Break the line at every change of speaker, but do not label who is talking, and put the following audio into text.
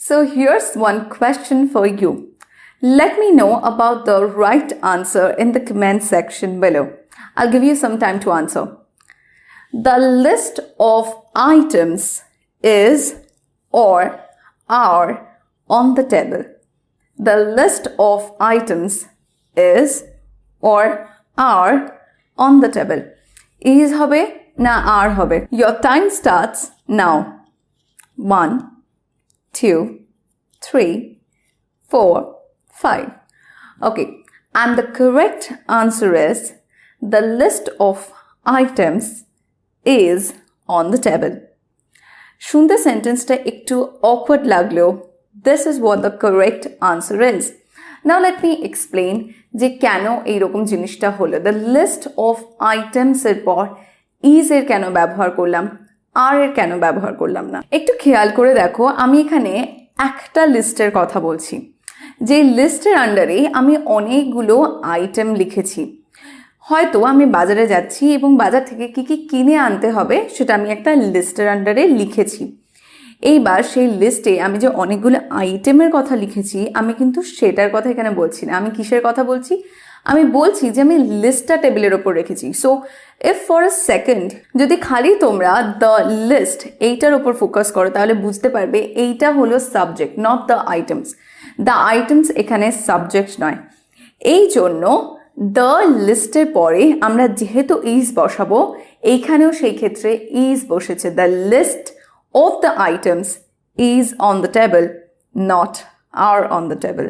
So here's one question for you. Let me know about the right answer in the comment section below. I'll give you some time to answer. The list of items is or are on the table. The list of items is or are on the table. Is hobe na are hobe. Your time starts now. 1, 2, 3, 4, 5. Okay, and the correct answer is the list of items is on the table. শুনতে সেন্টেন্সটা একটু awkward লাগলেও this is what the correct answer is. Now let me explain যে কেন এইরকম জিনিসটা হলো. The list of items এর পর is এর কেন ব্যবহার করলাম, are এর কেন ব্যবহার করলাম না. একটু খেয়াল করে দেখো, আমি এখানে একটা লিস্টের কথা বলছি, যে লিস্টের আন্ডারে আমি অনেকগুলো আইটেম লিখেছি. হয়তো আমি বাজারে যাচ্ছি এবং বাজার থেকে কি কি কিনে আনতে হবে সেটা আমি একটা লিস্টের আন্ডারে লিখেছি. এইবার সেই লিস্টে আমি যে অনেকগুলো আইটেমের কথা লিখেছি, আমি কিন্তু সেটার কথা এখানে বলছি না. আমি কিসের কথা বলছি? আমি বলছি যে আমি লিস্টটা টেবিলের ওপর রেখেছি. So if for a second যদি খালি তোমরা দ্য লিস্ট এইটার ওপর ফোকাস করো, তাহলে বুঝতে পারবে এইটা হলো subject, not the items. The items এখানে সাবজেক্ট নয়. এই জন্য দ্য লিস্টের পরে আমরা যেহেতু ইজ বসাবো, এইখানেও সেই ক্ষেত্রে ইজ বসেছে. The list of the items is on the table, not are on the table.